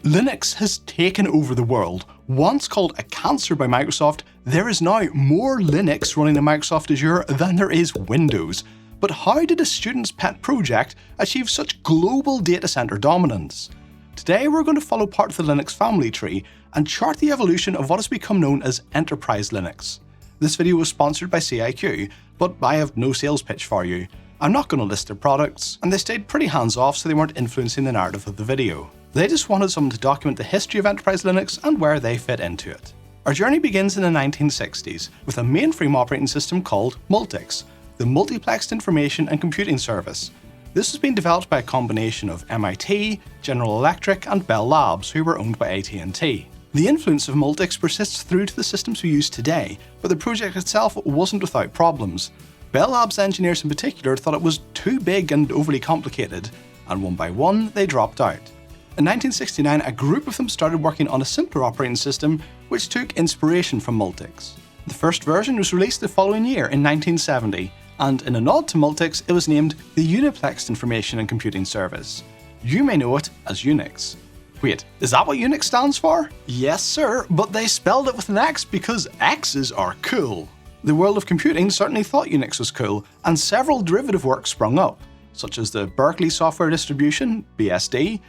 Linux has taken over the world. Once called a cancer by Microsoft, there is now more Linux running in Microsoft Azure than there is Windows. But how did a student's pet project achieve such global data center dominance? Today we're going to follow part of the Linux family tree and chart the evolution of what has become known as Enterprise Linux. This video was sponsored by CIQ, but I have no sales pitch for you. I'm not going to list their products, and they stayed pretty hands-off so they weren't influencing the narrative of the video. They just wanted someone to document the history of Enterprise Linux and where they fit into it. Our journey begins in the 1960s with a mainframe operating system called Multics, the Multiplexed Information and Computing Service. This has been developed by a combination of MIT, General Electric and Bell Labs, who were owned by AT&T. The influence of Multics persists through to the systems we use today, but the project itself wasn't without problems. Bell Labs engineers in particular thought it was too big and overly complicated, and one by one they dropped out. In 1969, a group of them started working on a simpler operating system which took inspiration from Multics. The first version was released the following year in 1970, and in a nod to Multics, it was named the Uniplexed Information and Computing Service. You may know it as Unix. Wait, is that what Unix stands for? Yes sir, but they spelled it with an X because X's are cool. The world of computing certainly thought Unix was cool, and several derivative works sprung up, such as the Berkeley Software Distribution, BSD,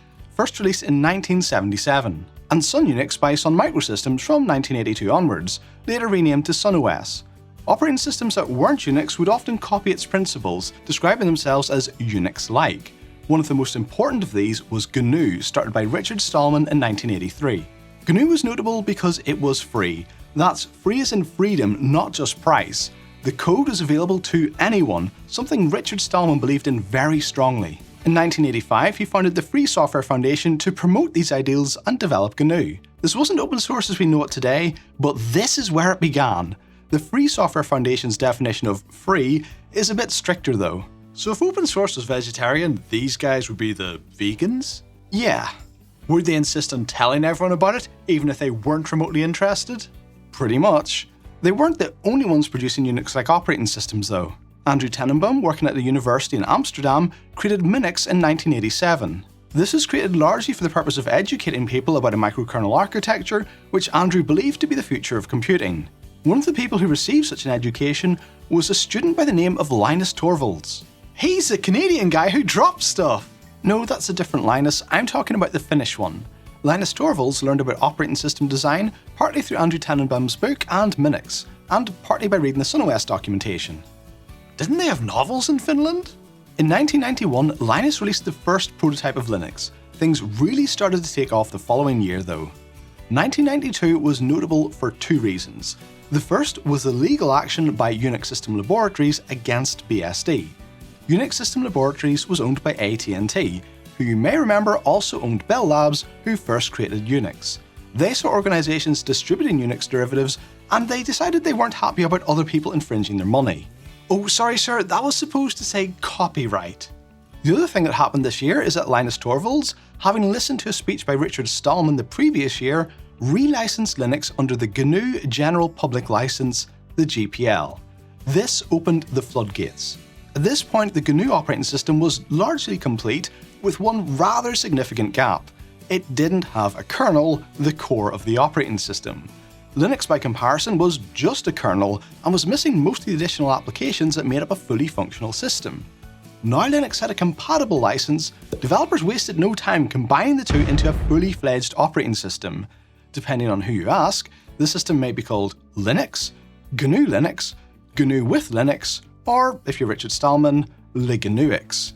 first released in 1977, and Sun Unix by Sun Microsystems from 1982 onwards, later renamed to SunOS. Operating systems that weren't Unix would often copy its principles, describing themselves as Unix-like. One of the most important of these was GNU, started by Richard Stallman in 1983. GNU was notable because it was free. That's free as in freedom, not just price. The code was available to anyone, something Richard Stallman believed in very strongly. In 1985, he founded the Free Software Foundation to promote these ideals and develop GNU. This wasn't open source as we know it today, but this is where it began. The Free Software Foundation's definition of free is a bit stricter though. So if open source was vegetarian, these guys would be the vegans? Yeah. Would they insist on telling everyone about it, even if they weren't remotely interested? Pretty much. They weren't the only ones producing Unix-like operating systems though. Andrew Tenenbaum, working at the university in Amsterdam, created Minix in 1987. This was created largely for the purpose of educating people about a microkernel architecture, which Andrew believed to be the future of computing. One of the people who received such an education was a student by the name of Linus Torvalds. He's the Canadian guy who dropped stuff! No, that's a different Linus, I'm talking about the Finnish one. Linus Torvalds learned about operating system design partly through Andrew Tenenbaum's book and Minix, and partly by reading the SunOS documentation. Didn't they have novels in Finland? In 1991, Linus released the first prototype of Linux. Things really started to take off the following year though. 1992 was notable for two reasons. The first was the legal action by Unix System Laboratories against BSD. Unix System Laboratories was owned by AT&T, who you may remember also owned Bell Labs, who first created Unix. They saw organizations distributing Unix derivatives, and they decided they weren't happy about other people infringing their money. Oh, sorry sir, that was supposed to say copyright. The other thing that happened this year is that Linus Torvalds, having listened to a speech by Richard Stallman the previous year, relicensed Linux under the GNU General Public License, the GPL. This opened the floodgates. At this point, the GNU operating system was largely complete, with one rather significant gap. It didn't have a kernel, the core of the operating system. Linux, by comparison, was just a kernel and was missing most of the additional applications that made up a fully functional system. Now Linux had a compatible license, developers wasted no time combining the two into a fully fledged operating system. Depending on who you ask, the system may be called Linux, GNU Linux, GNU with Linux, or, if you're Richard Stallman, LGNUX.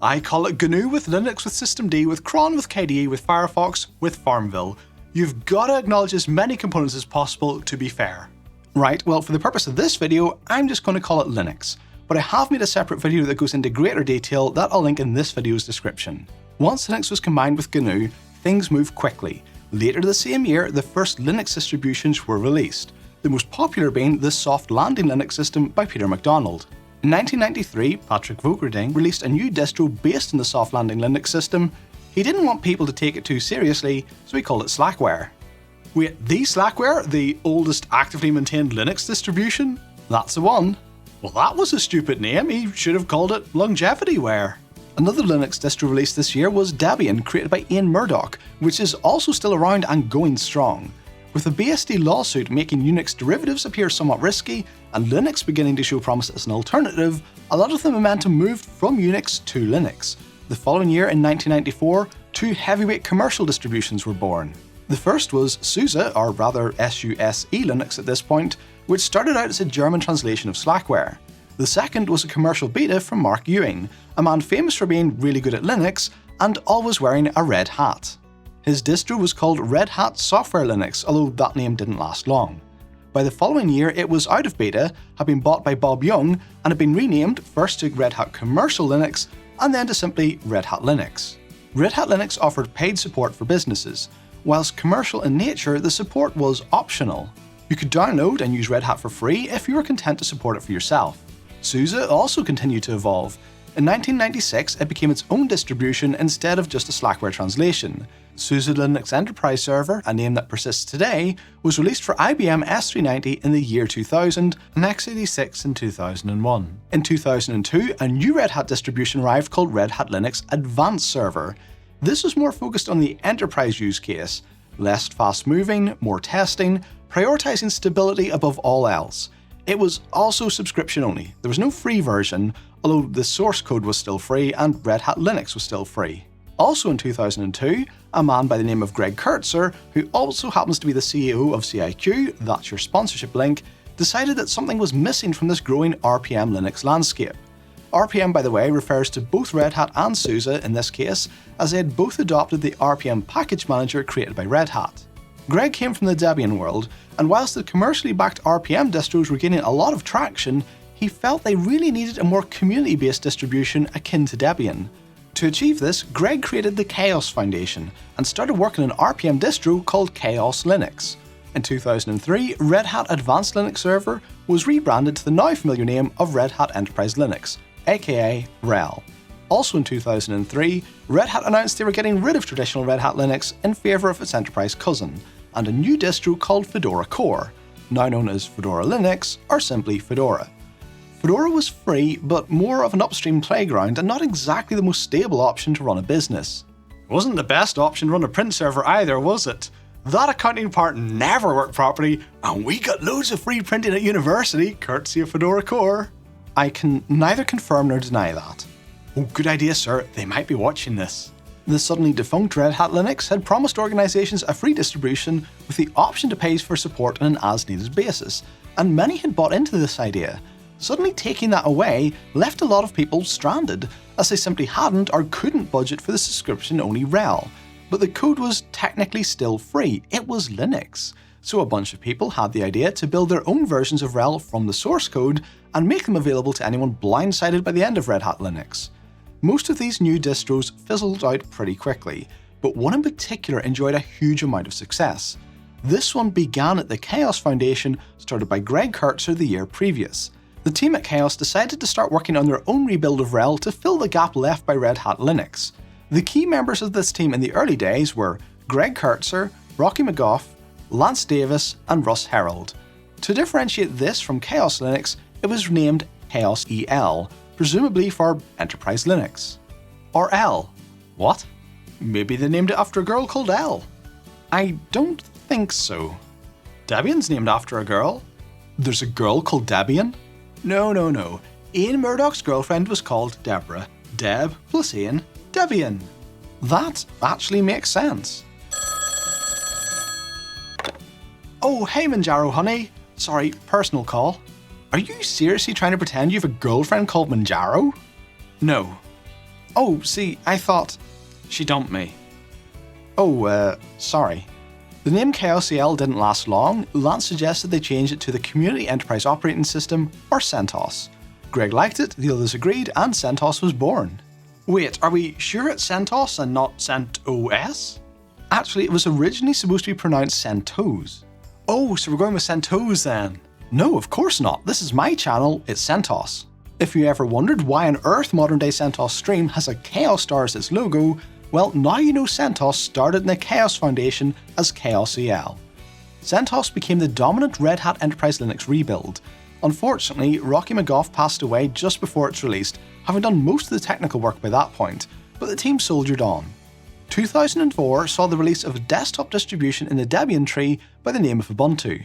I call it GNU with Linux with systemd, with cron, with KDE, with Firefox, with Farmville. You've got to acknowledge as many components as possible to be fair. Right, well for the purpose of this video, I'm just going to call it Linux, but I have made a separate video that goes into greater detail that I'll link in this video's description. Once Linux was combined with GNU, things moved quickly. Later the same year, the first Linux distributions were released, the most popular being the Soft Landing Linux system by Peter MacDonald. In 1993, Patrick Vogerding released a new distro based on the Soft Landing Linux system. He didn't want people to take it too seriously, so he called it Slackware. Wait, the Slackware? The oldest actively maintained Linux distribution? That's the one. Well, that was a stupid name. He should have called it Longevityware. Another Linux distro released this year was Debian, created by Ian Murdoch, which is also still around and going strong. With the BSD lawsuit making Unix derivatives appear somewhat risky, and Linux beginning to show promise as an alternative, a lot of the momentum moved from Unix to Linux. The following year, in 1994, two heavyweight commercial distributions were born. The first was SUSE, or rather SUSE Linux at this point, which started out as a German translation of Slackware. The second was a commercial beta from Mark Ewing, a man famous for being really good at Linux and always wearing a red hat. His distro was called Red Hat Software Linux, although that name didn't last long. By the following year, it was out of beta, had been bought by Bob Young, and had been renamed first to Red Hat Commercial Linux and then to simply Red Hat Linux. Red Hat Linux offered paid support for businesses. Whilst commercial in nature, the support was optional. You could download and use Red Hat for free if you were content to support it for yourself. SUSE also continued to evolve. In 1996, it became its own distribution instead of just a Slackware translation. SUSE Linux Enterprise Server, a name that persists today, was released for IBM S390 in the year 2000 and x86 in 2001. In 2002, a new Red Hat distribution arrived called Red Hat Linux Advanced Server. This was more focused on the enterprise use case, less fast-moving, more testing, prioritizing stability above all else. It was also subscription only. There was no free version, although the source code was still free and Red Hat Linux was still free. Also in 2002, a man by the name of Greg Kurtzer, who also happens to be the CEO of CIQ, that's your sponsorship link, decided that something was missing from this growing RPM Linux landscape. RPM, by the way, refers to both Red Hat and SUSE in this case, as they had both adopted the RPM package manager created by Red Hat. Greg came from the Debian world, and whilst the commercially backed RPM distros were gaining a lot of traction, he felt they really needed a more community-based distribution akin to Debian. To achieve this, Greg created the cAos Foundation and started working on an RPM distro called cAos Linux. In 2003, Red Hat Advanced Linux Server was rebranded to the now familiar name of Red Hat Enterprise Linux, aka RHEL. Also in 2003, Red Hat announced they were getting rid of traditional Red Hat Linux in favour of its enterprise cousin, and a new distro called Fedora Core, now known as Fedora Linux or simply Fedora. Fedora was free, but more of an upstream playground and not exactly the most stable option to run a business. It wasn't the best option to run a print server either, was it? That accounting part never worked properly, and we got loads of free printing at university, courtesy of Fedora Core. I can neither confirm nor deny that. Oh, good idea, sir, they might be watching this. The suddenly defunct Red Hat Linux had promised organisations a free distribution with the option to pay for support on an as-needed basis, and many had bought into this idea. Suddenly taking that away left a lot of people stranded, as they simply hadn't or couldn't budget for the subscription-only RHEL. But the code was technically still free, it was Linux. So a bunch of people had the idea to build their own versions of RHEL from the source code and make them available to anyone blindsided by the end of Red Hat Linux. Most of these new distros fizzled out pretty quickly, but one in particular enjoyed a huge amount of success. This one began at the cAos Foundation, started by Greg Kurtzer the year previous. The team at cAos decided to start working on their own rebuild of RHEL to fill the gap left by Red Hat Linux. The key members of this team in the early days were Greg Kurtzer, Rocky McGough, Lance Davis, and Russ Herald. To differentiate this from cAos Linux, it was renamed cAos EL, presumably for Enterprise Linux. Or L. What? Maybe they named it after a girl called Elle. I don't think so. Debian's named after a girl? There's a girl called Debian? No. Ian Murdoch's girlfriend was called Deborah. Deb plus Ian, Debian. That actually makes sense. Oh, hey Manjaro honey. Sorry, personal call. Are you seriously trying to pretend you have a girlfriend called Manjaro? No. Oh, see, I thought... She dumped me. Oh, sorry. The name cAos EL didn't last long. Lance suggested they change it to the Community Enterprise Operating System, or CentOS. Greg liked it, the others agreed, and CentOS was born. Wait, are we sure it's CentOS and not CentOS? Actually, it was originally supposed to be pronounced CentOS. Oh, so we're going with CentOS then? No, of course not. This is my channel, it's CentOS. If you ever wondered why on earth modern day CentOS Stream has a cAos star as its logo, well, now you know CentOS started in the cAos Foundation as cAos EL. CentOS became the dominant Red Hat Enterprise Linux rebuild. Unfortunately, Rocky McGough passed away just before it's released, having done most of the technical work by that point, but the team soldiered on. 2004 saw the release of a desktop distribution in the Debian tree by the name of Ubuntu.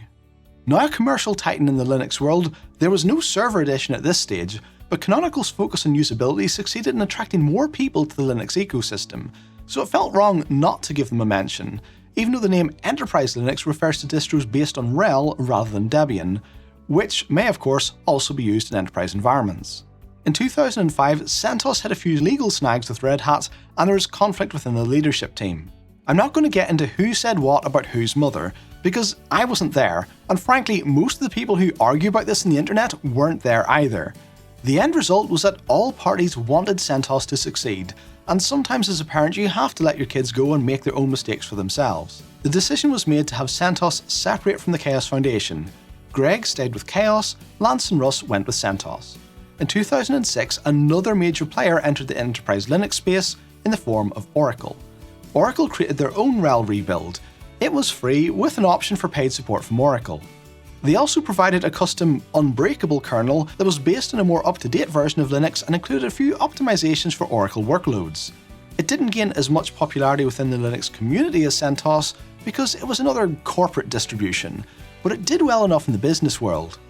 Now a commercial titan in the Linux world, there was no server edition at this stage, but Canonical's focus on usability succeeded in attracting more people to the Linux ecosystem, so it felt wrong not to give them a mention, even though the name Enterprise Linux refers to distros based on RHEL rather than Debian, which may of course also be used in enterprise environments. In 2005, CentOS had a few legal snags with Red Hat, and there was conflict within the leadership team. I'm not going to get into who said what about whose mother, because I wasn't there, and frankly most of the people who argue about this on the internet weren't there either. The end result was that all parties wanted CentOS to succeed, and sometimes as a parent you have to let your kids go and make their own mistakes for themselves. The decision was made to have CentOS separate from the cAos Foundation. Greg stayed with cAos, Lance and Russ went with CentOS. In 2006, another major player entered the enterprise Linux space in the form of Oracle. Oracle created their own RHEL rebuild. It was free with an option for paid support from Oracle. They also provided a custom Unbreakable kernel that was based on a more up-to-date version of Linux and included a few optimizations for Oracle workloads. It didn't gain as much popularity within the Linux community as CentOS because it was another corporate distribution, but it did well enough in the business world.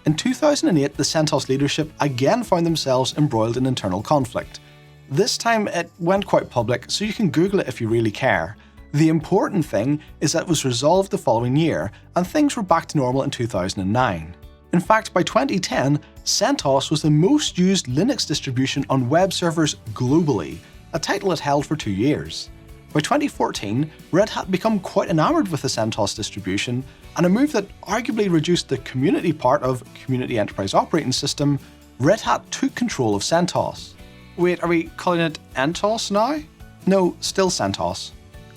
In 2008, the CentOS leadership again found themselves embroiled in internal conflict. This time it went quite public, so you can Google it if you really care. The important thing is that it was resolved the following year, and things were back to normal in 2009. In fact, by 2010, CentOS was the most used Linux distribution on web servers globally, a title it held for 2 years. By 2014, Red Hat became quite enamoured with the CentOS distribution, and a move that arguably reduced the community part of Community Enterprise Operating System, Red Hat took control of CentOS. Wait, are we calling it ENTOS now? No, still CentOS.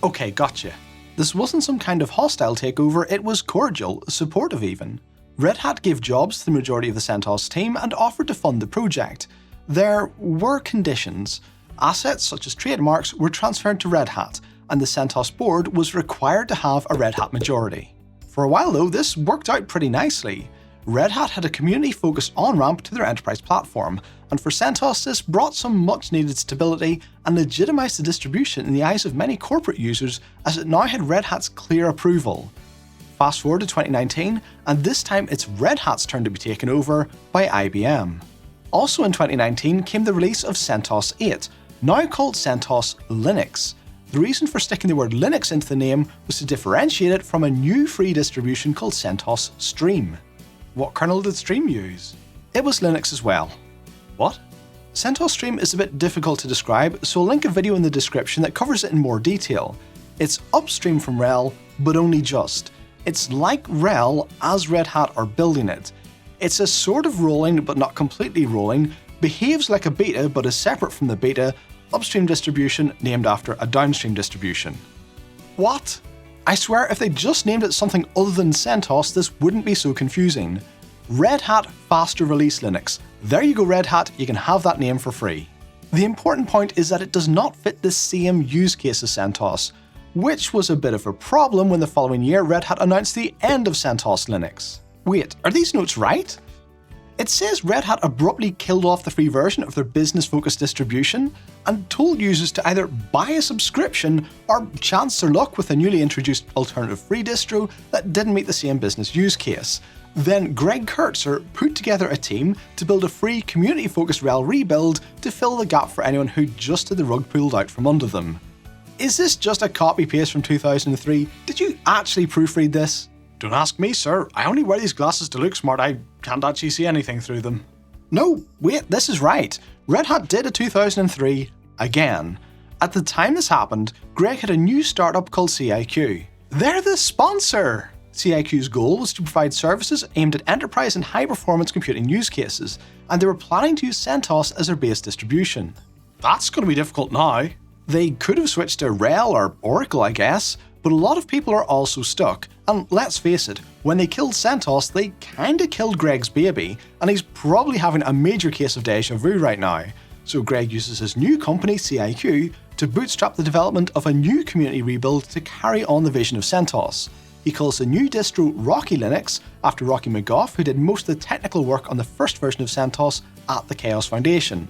Okay, gotcha. This wasn't some kind of hostile takeover, it was cordial, supportive even. Red Hat gave jobs to the majority of the CentOS team and offered to fund the project. There were conditions. Assets such as trademarks were transferred to Red Hat, and the CentOS board was required to have a Red Hat majority. For a while though, this worked out pretty nicely. Red Hat had a community-focused on-ramp to their enterprise platform, and for CentOS this brought some much-needed stability and legitimised the distribution in the eyes of many corporate users as it now had Red Hat's clear approval. Fast forward to 2019, and this time it's Red Hat's turn to be taken over by IBM. Also in 2019 came the release of CentOS 8, now called CentOS Linux. The reason for sticking the word Linux into the name was to differentiate it from a new free distribution called CentOS Stream. What kernel did Stream use? It was Linux as well. What? CentOS Stream is a bit difficult to describe, so I'll link a video in the description that covers it in more detail. It's upstream from RHEL, but only just. It's like RHEL as Red Hat are building it. It's a sort of rolling, but not completely rolling, behaves like a beta but is separate from the beta, upstream distribution named after a downstream distribution. What? I swear if they just named it something other than CentOS, this wouldn't be so confusing. Red Hat Faster Release Linux. There you go Red Hat, you can have that name for free. The important point is that it does not fit the same use case as CentOS, which was a bit of a problem when the following year Red Hat announced the end of CentOS Linux. Wait, are these notes right? It says Red Hat abruptly killed off the free version of their business-focused distribution and told users to either buy a subscription or chance their luck with a newly introduced alternative free distro that didn't meet the same business use case. Then Greg Kurtzer put together a team to build a free community-focused RHEL rebuild to fill the gap for anyone who just had the rug pulled out from under them. Is this just a copy-paste from 2003? Did you actually proofread this? Don't ask me, sir. I only wear these glasses to look smart. I can't actually see anything through them. No, wait, this is right. Red Hat did a 2003 again. At the time this happened, Greg had a new startup called CIQ. They're the sponsor! CIQ's goal was to provide services aimed at enterprise and high-performance computing use cases, and they were planning to use CentOS as their base distribution. That's going to be difficult now. They could have switched to RHEL or Oracle, I guess, but a lot of people are also stuck, and let's face it, when they killed CentOS, they kinda killed Greg's baby, and he's probably having a major case of deja vu right now. So Greg uses his new company, CIQ, to bootstrap the development of a new community rebuild to carry on the vision of CentOS. He calls the new distro Rocky Linux, after Rocky McGough, who did most of the technical work on the first version of CentOS at the cAos Foundation.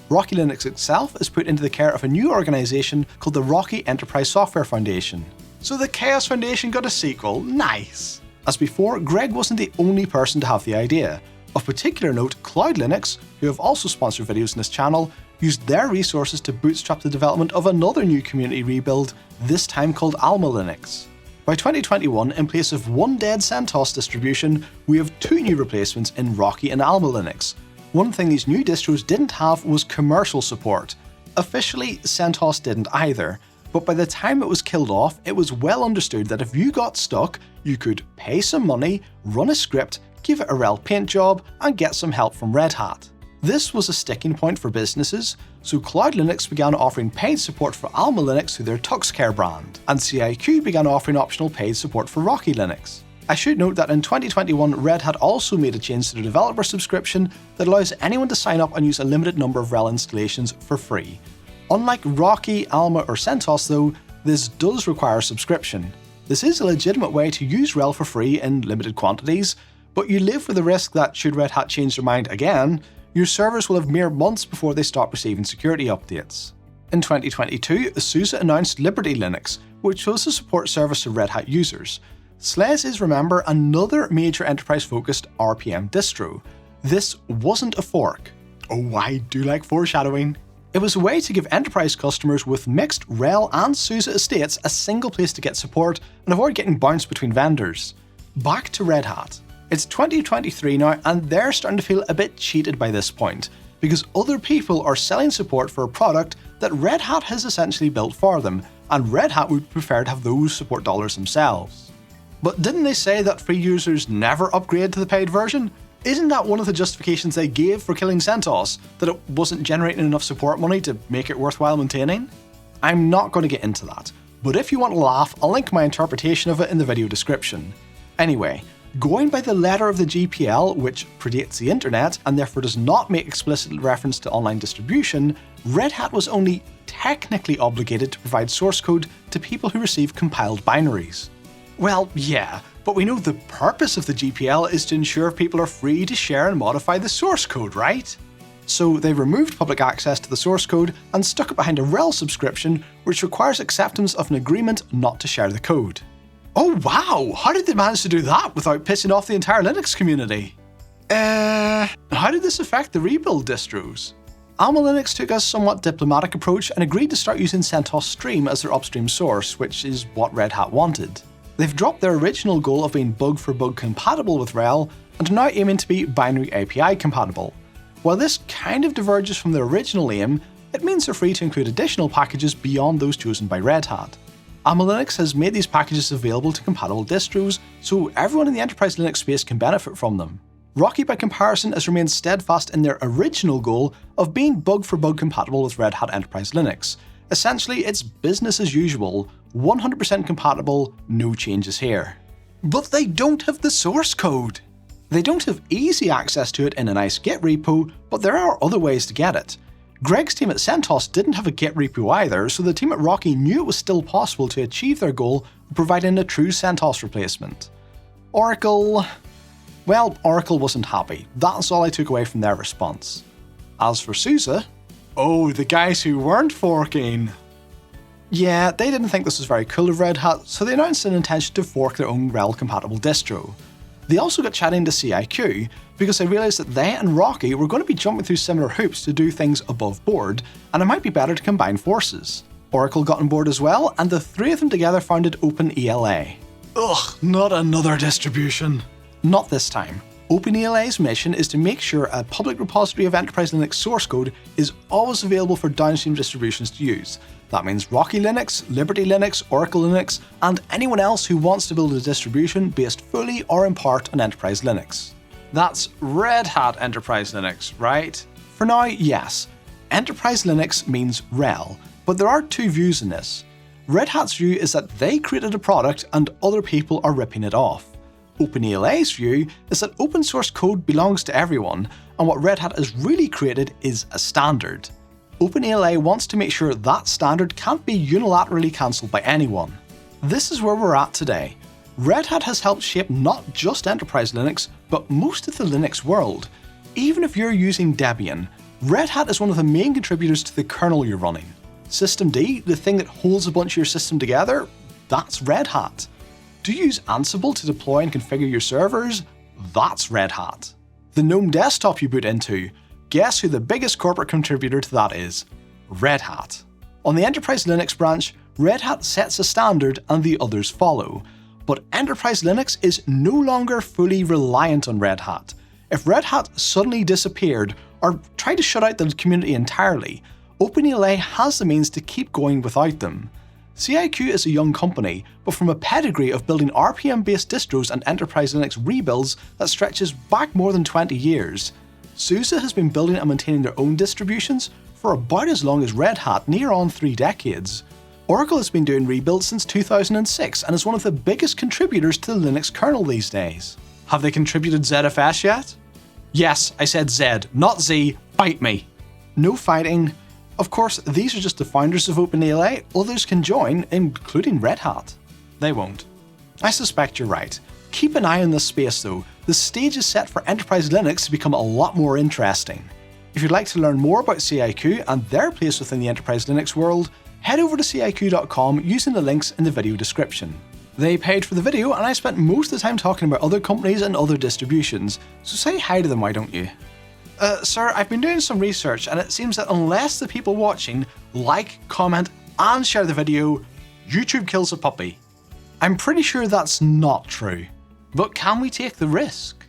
Rocky Linux itself is put into the care of a new organisation called the Rocky Enterprise Software Foundation. So the cAos Foundation got a sequel, nice! As before, Greg wasn't the only person to have the idea. Of particular note, CloudLinux, who have also sponsored videos on this channel, used their resources to bootstrap the development of another new community rebuild, this time called AlmaLinux. By 2021, in place of one dead CentOS distribution, we have two new replacements in Rocky and AlmaLinux. One thing these new distros didn't have was commercial support. Officially, CentOS didn't either, but by the time it was killed off, it was well understood that if you got stuck, you could pay some money, run a script, give it a RHEL paint job, and get some help from Red Hat. This was a sticking point for businesses, so CloudLinux began offering paid support for AlmaLinux through their TuxCare brand, and CIQ began offering optional paid support for Rocky Linux. I should note that in 2021, Red Hat also made a change to their developer subscription that allows anyone to sign up and use a limited number of RHEL installations for free. Unlike Rocky, Alma, or CentOS though, this does require a subscription. This is a legitimate way to use RHEL for free in limited quantities, but you live with the risk that should Red Hat change their mind again, your servers will have mere months before they start receiving security updates. In 2022, SUSE announced Liberty Linux, which was a support service to Red Hat users. SLES is, remember, another major enterprise-focused RPM distro. This wasn't a fork. Oh, I do like foreshadowing. It was a way to give enterprise customers with mixed RHEL and SUSE estates a single place to get support and avoid getting bounced between vendors. Back to Red Hat. It's 2023 now, and they're starting to feel a bit cheated by this point, because other people are selling support for a product that Red Hat has essentially built for them, and Red Hat would prefer to have those support dollars themselves. But didn't they say that free users never upgrade to the paid version? Isn't that one of the justifications they gave for killing CentOS, that it wasn't generating enough support money to make it worthwhile maintaining? I'm not going to get into that, but if you want to laugh, I'll link my interpretation of it in the video description. Anyway, going by the letter of the GPL, which predates the internet and therefore does not make explicit reference to online distribution, Red Hat was only technically obligated to provide source code to people who receive compiled binaries. Well, yeah, but we know the purpose of the GPL is to ensure people are free to share and modify the source code, right? So they removed public access to the source code and stuck it behind a RHEL subscription, which requires acceptance of an agreement not to share the code. Oh wow, how did they manage to do that without pissing off the entire Linux community? How did this affect the rebuild distros? AlmaLinux took a somewhat diplomatic approach and agreed to start using CentOS Stream as their upstream source, which is what Red Hat wanted. They've dropped their original goal of being bug-for-bug compatible with RHEL and are now aiming to be binary API compatible. While this kind of diverges from their original aim, it means they're free to include additional packages beyond those chosen by Red Hat. AlmaLinux has made these packages available to compatible distros, so everyone in the enterprise Linux space can benefit from them. Rocky, by comparison, has remained steadfast in their original goal of being bug-for-bug compatible with Red Hat Enterprise Linux. Essentially, it's business as usual, 100% compatible, no changes here. But they don't have the source code! They don't have easy access to it in a nice Git repo, but there are other ways to get it. Greg's team at CentOS didn't have a Git repo either, so the team at Rocky knew it was still possible to achieve their goal of providing a true CentOS replacement. Oracle... well, Oracle wasn't happy. That's all I took away from their response. As for SUSE... oh, the guys who weren't forking... yeah, they didn't think this was very cool of Red Hat, so they announced an intention to fork their own RHEL-compatible distro. They also got chatting to CIQ, because they realised that they and Rocky were going to be jumping through similar hoops to do things above board, and it might be better to combine forces. Oracle got on board as well, and the three of them together founded OpenELA. Ugh, not another distribution. Not this time. OpenELA's mission is to make sure a public repository of enterprise Linux source code is always available for downstream distributions to use. That means Rocky Linux, Liberty Linux, Oracle Linux, and anyone else who wants to build a distribution based fully or in part on enterprise Linux. That's Red Hat Enterprise Linux, right? For now, yes. Enterprise Linux means RHEL, but there are two views in this. Red Hat's view is that they created a product and other people are ripping it off. OpenELA's view is that open source code belongs to everyone, and what Red Hat has really created is a standard. OpenELA wants to make sure that standard can't be unilaterally cancelled by anyone. This is where we're at today. Red Hat has helped shape not just enterprise Linux, but most of the Linux world. Even if you're using Debian, Red Hat is one of the main contributors to the kernel you're running. Systemd, the thing that holds a bunch of your system together, that's Red Hat. Do you use Ansible to deploy and configure your servers? That's Red Hat. The GNOME desktop you boot into, guess who the biggest corporate contributor to that is? Red Hat. On the Enterprise Linux branch, Red Hat sets a standard and the others follow. But Enterprise Linux is no longer fully reliant on Red Hat. If Red Hat suddenly disappeared or tried to shut out the community entirely, OpenELA has the means to keep going without them. CIQ is a young company, but from a pedigree of building RPM-based distros and Enterprise Linux rebuilds that stretches back more than 20 years. SUSE has been building and maintaining their own distributions for about as long as Red Hat, near on 3 decades. Oracle has been doing rebuilds since 2006 and is one of the biggest contributors to the Linux kernel these days. Have they contributed ZFS yet? Yes, I said Z, not Z, bite me. No fighting. Of course, these are just the founders of OpenELA, others can join, including Red Hat. They won't. I suspect you're right. Keep an eye on this space though, the stage is set for Enterprise Linux to become a lot more interesting. If you'd like to learn more about CIQ and their place within the Enterprise Linux world, head over to CIQ.com using the links in the video description. They paid for the video and I spent most of the time talking about other companies and other distributions, so say hi to them, why don't you? Sir, I've been doing some research and it seems that unless the people watching like, comment and share the video, YouTube kills a puppy. I'm pretty sure that's not true. But can we take the risk?